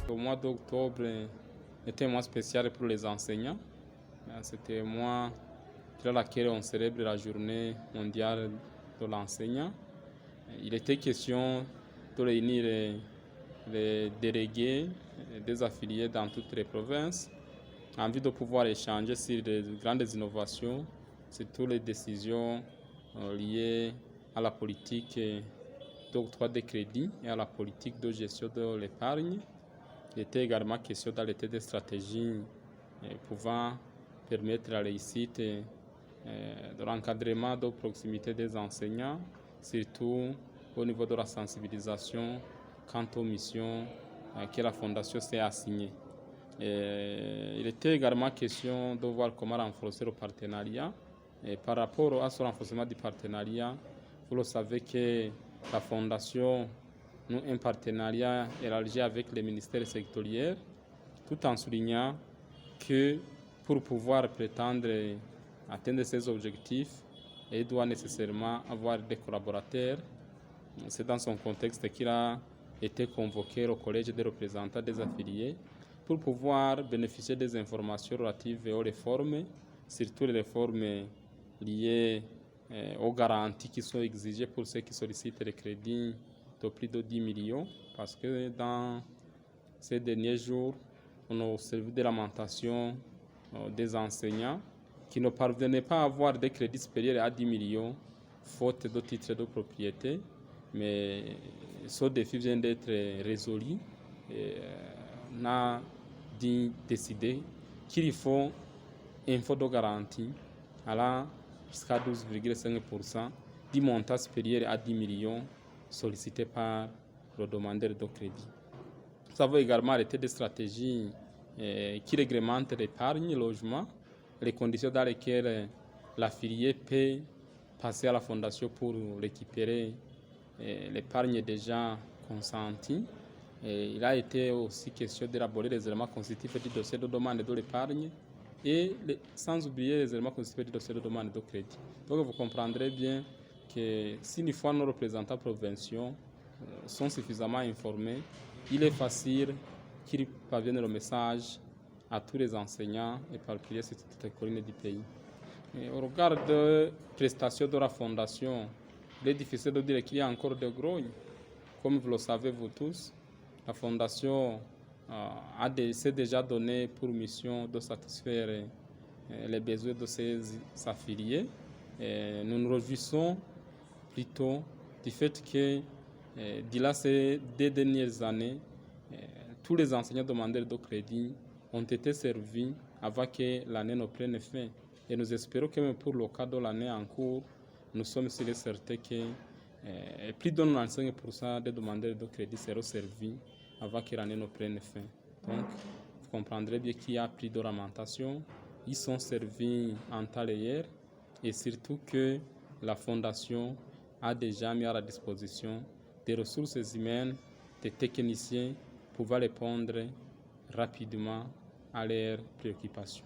Le mois d'octobre était un mois spécial pour les enseignants. C'était un mois dans lequel on célèbre la journée mondiale de l'enseignant. Il était question de réunir les délégués des affiliés dans toutes les provinces en vue de pouvoir échanger sur les grandes innovations, sur toutes les décisions liées à la politique d'octroi de crédit et à la politique de gestion de l'épargne. Il était également question d'adopter des stratégies pouvant permettre la réussite de l'encadrement de proximité des enseignants, surtout au niveau de la sensibilisation quant aux missions que la Fondation s'est assignée. Il était également question de voir comment renforcer le partenariat. Et par rapport à ce renforcement du partenariat, vous le savez que la Fondation nous un partenariat élargi avec les ministères sectoriels, tout en soulignant que pour pouvoir prétendre atteindre ces objectifs, elle doit nécessairement avoir des collaborateurs. C'est dans son contexte qu'il a été convoqué au collège des représentants des affiliés pour pouvoir bénéficier des informations relatives aux réformes, surtout les réformes liées aux garanties qui sont exigées pour ceux qui sollicitent les crédits de plus de 10 millions, parce que dans ces derniers jours, on a observé des lamentations des enseignants qui ne parvenaient pas à avoir des crédits supérieurs à 10 millions, faute de titres de propriété. Mais ce défi vient d'être résolu. On a décidé qu'il faut un fonds de garantie allant jusqu'à 12,5% du montant supérieur à 10 millions sollicité par le demandeur de crédit. Nous avons également arrêté des stratégies qui réglementent l'épargne, le logement, les conditions dans lesquelles l'affilié peut passer à la fondation pour récupérer l'épargne déjà consentie. Il a été aussi question d'élaborer les éléments constitutifs du dossier de demande de l'épargne et sans oublier les éléments constitutifs du dossier de demande de crédit. Donc vous comprendrez bien que si une fois nos représentants provinciaux sont suffisamment informés, il est facile qu'ils parviennent le message à tous les enseignants éparpillés sur toutes les collines du pays. Et au regard de prestations de la Fondation, il est difficile de dire qu'il y a encore de grognes. Comme vous le savez vous tous, la Fondation s'est déjà donné pour mission de satisfaire les besoins de ses affiliés. Et nous nous réjouissons plutôt du fait que durant ces 2 dernières années, tous les enseignants demandeurs de crédit ont été servis avant que l'année ne prenne fin. Et nous espérons que même pour le cas de l'année en cours, nous sommes sûrs et certains que plus de 95% des demandeurs de crédit seront servis avant que l'année ne prenne fin. Donc, vous comprendrez bien qu'il y a plus de lamentation. Ils sont servis en temps réel et surtout que la Fondation a déjà mis à la disposition des ressources humaines, des techniciens pouvant répondre rapidement à leurs préoccupations.